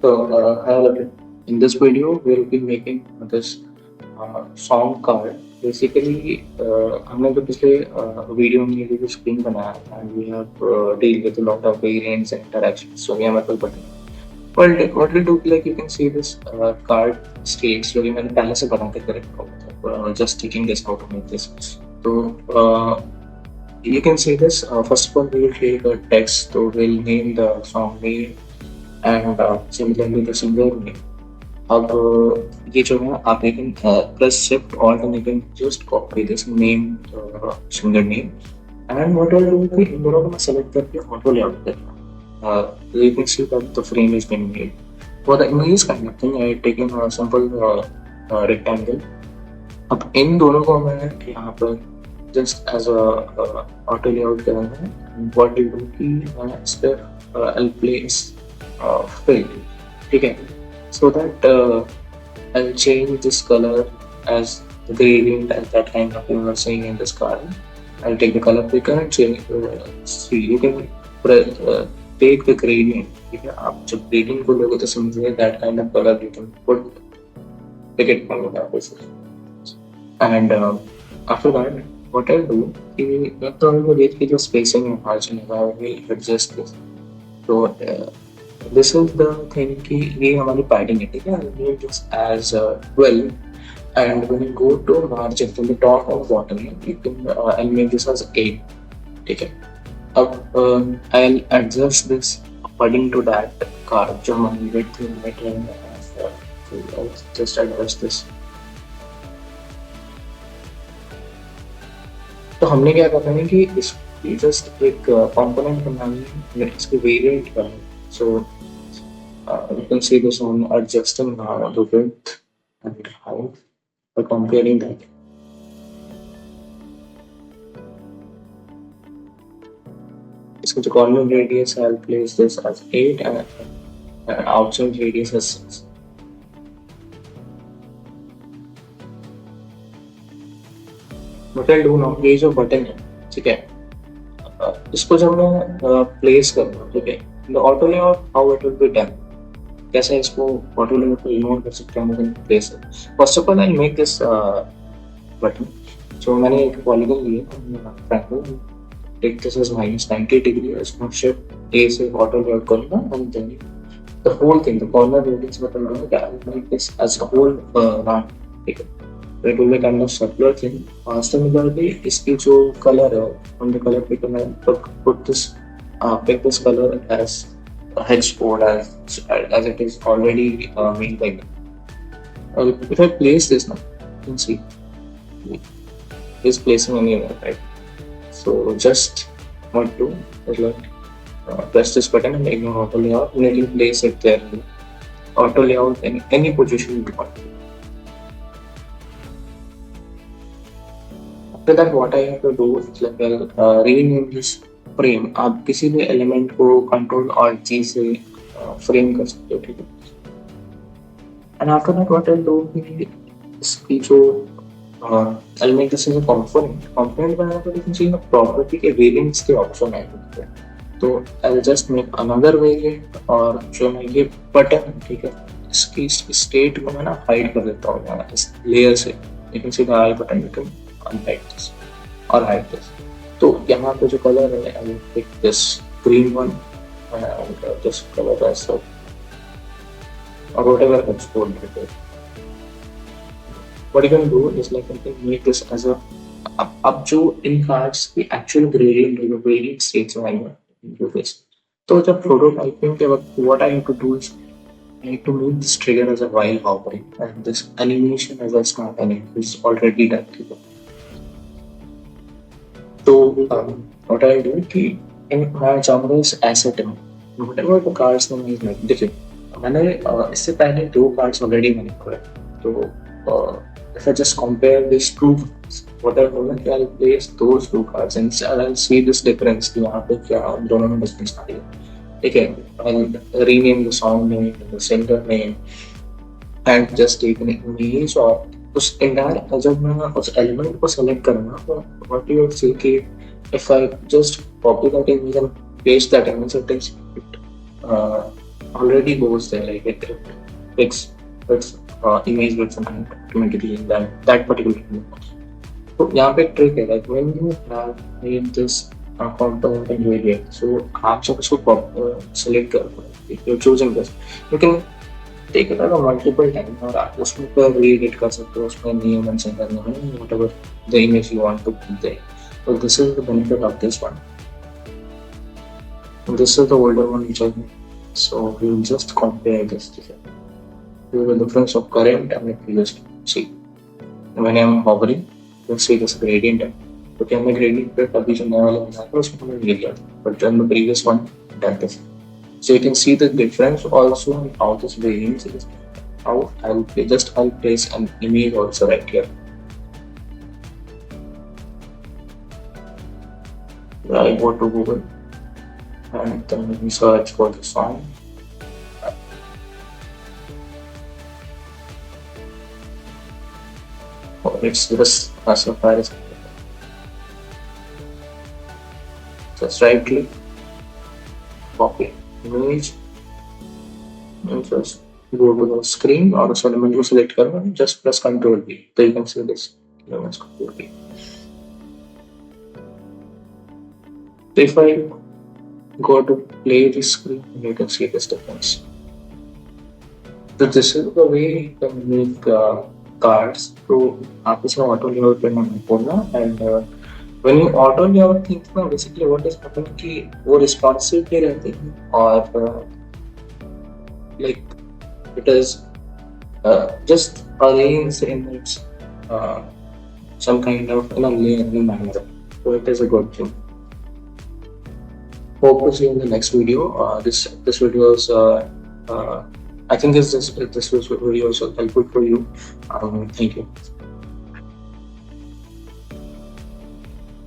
Hi, Lavin. In this video, we'll be making this song card. Basically, हमने तो पिछले video में ये जो स्क्रीन बनाया and we have deal with a lot of variants and interactions. So we have a button. Well, what we'll do, like you can see this card states जो कि मैंने पहले से बना के रखा हुआ था. Just taking this how to make this. So you can see this. First of all, we will take a text. So we'll name the song name and similarly the singer name. अब ये जो है आप एक press shift alt and you can just copy this name singer name and what I do कि इन दोनों को मैं सेलेक्ट करके ऑटो लेआउट करना you can see that the frame is being made for the image kind of thing I taken a simple rectangle अब इन दोनों को मैं यहाँ पर just as a auto layout करूँगा व्हाट यू डू कि मैं इस पर आई प्लेस फिल ठीक है so that I'll change this color as the gradient as that kind of thing we're seeing in this card. I'll take the color picker and change. See, you can take the gradient. ठीक है आप जब gradient को लोगे तो समझिए that kind of color you can pick it from the opposite. And after that, what I'll do कि तो हम लोग की जो spacing है margin है we'll adjust this. So this is the thing कि ये हमारी padding है ठीक है I'll name this as 12 and when you go to margin from the top or bottom you can I'll make this as 8 ठीक है अब I'll adjust this according to that card जो हमारी width है so I'll just adjust this तो हमने क्या करना है कि इस जस्ट एक कंपोनेंट बनानी है इसकी वेरिएंट करनी so you can see this on adjusting the width and height by comparing that. इसका जो corner radius I'll place this as 8 and outside radius as 6. What I'll do now ये जो button है ठीक है इसको जब मैं place करूँगा ठीक है the auto layout how it will be done कैसे इसको ऑटो लेआउट को इग्नोर कर सकते हैं हम place first of all I make this button जो मैंने एक पॉलीगन लिया triangle take this as -90 degree इसको शिफ्ट ए से ऑटो लेआउट करूंगा and then the whole thing the corner radius button लूंगा I make this as a whole round ठीक है it will be kind of circular thing similarly इसकी जो colour है on the colour picker मैं put this pick this color as a hex code as it is already made by me. If I place this now, you can see it's placing anywhere, right? So just what to is like press this button and ignore auto layout and it will place it there. Auto layout in any position you want. After that, what I have to do is like I'll rename this frame आप किसी भी element को control और जी से frame कर सकते हो ठीक है and after that what I do कि इसकी जो element this is a component बनाना तो यू कैन सी प्रॉपर्टी के वेरिएंट्स के ऑप्शन है तो I will just make another variant और जो मैं ये बटन है ठीक है इसकी स्टेट को मैं ना हाइड कर देता हूँ इस लेयर से you can see the eye button you can unhide this और हाइड दिस तो यहाँ पे जो कलर है I will pick this green one and this colour as so और whatever it's called what you can do is like you can make this as a अब जो इन कार्ड्स की एक्चुअल ग्रेडियंट जो वेरिएंट स्टेट्स में आएंगे into this तो जब प्रोटोटाइपिंग के वक्त what I have to do is I need to make this trigger as a while hovering and this animation as a snap animation is already done. So what I do कि इन मैं चाहूँगा इस asset में whatever the cards name is like देखिए मैंने इससे पहले दो cards already मैंने खोले तो if I just compare these two what I do कि I'll place those two cards and I'll see this difference कि वहाँ पे क्या दोनों में difference आ रही है ठीक है I'll rename the song name the singer name and just take an image और उस इंटायर जब मैं उस एलिमेंट को सेलेक्ट करूँगा तो व्हाट यू विल सी कि if I just copy that image and paste that image it is already goes there, like it picks its image with something automatically in that particular image. So यहाँ पे trick है, like when you have made this component and variant, so आप जब उसको select करो, if you're choosing this, you can take it out multiple times और आप उसमें पर re-edit कर सकते हो, उसमें name mention करने में, whatever the image you want to put there. So this is the benefit of this one. And this is the older one which I made. So we will just compare this together. The difference of current and the previous one. See, when I am hovering, you'll see this gradient. क्योंकि हमने gradient पे अभी जो नया वाला बनाया था उसमें हमने ले लिया, but then the previous one that is. So you can see the difference also in how this variance is. How I'll place an image also right here. I go to Google and then we search for the song. Oh, it's just as far as just right click, copy image, and just go to the screen or उस element को select करो and just press Ctrl V. So you can see this element Ctrl V. So if I go to play this screen, you can see this difference. So this is the way you can make cards. So आप इसमें auto layout पे ना बोलना, and when you auto layout things ना, basically what is happening कि वो responsive नहीं रहते हैं और like it is just arranged in its some kind of linear manner. So it is a good thing. Hope to see you in the next video. This video is I think this video is helpful for you. Thank you.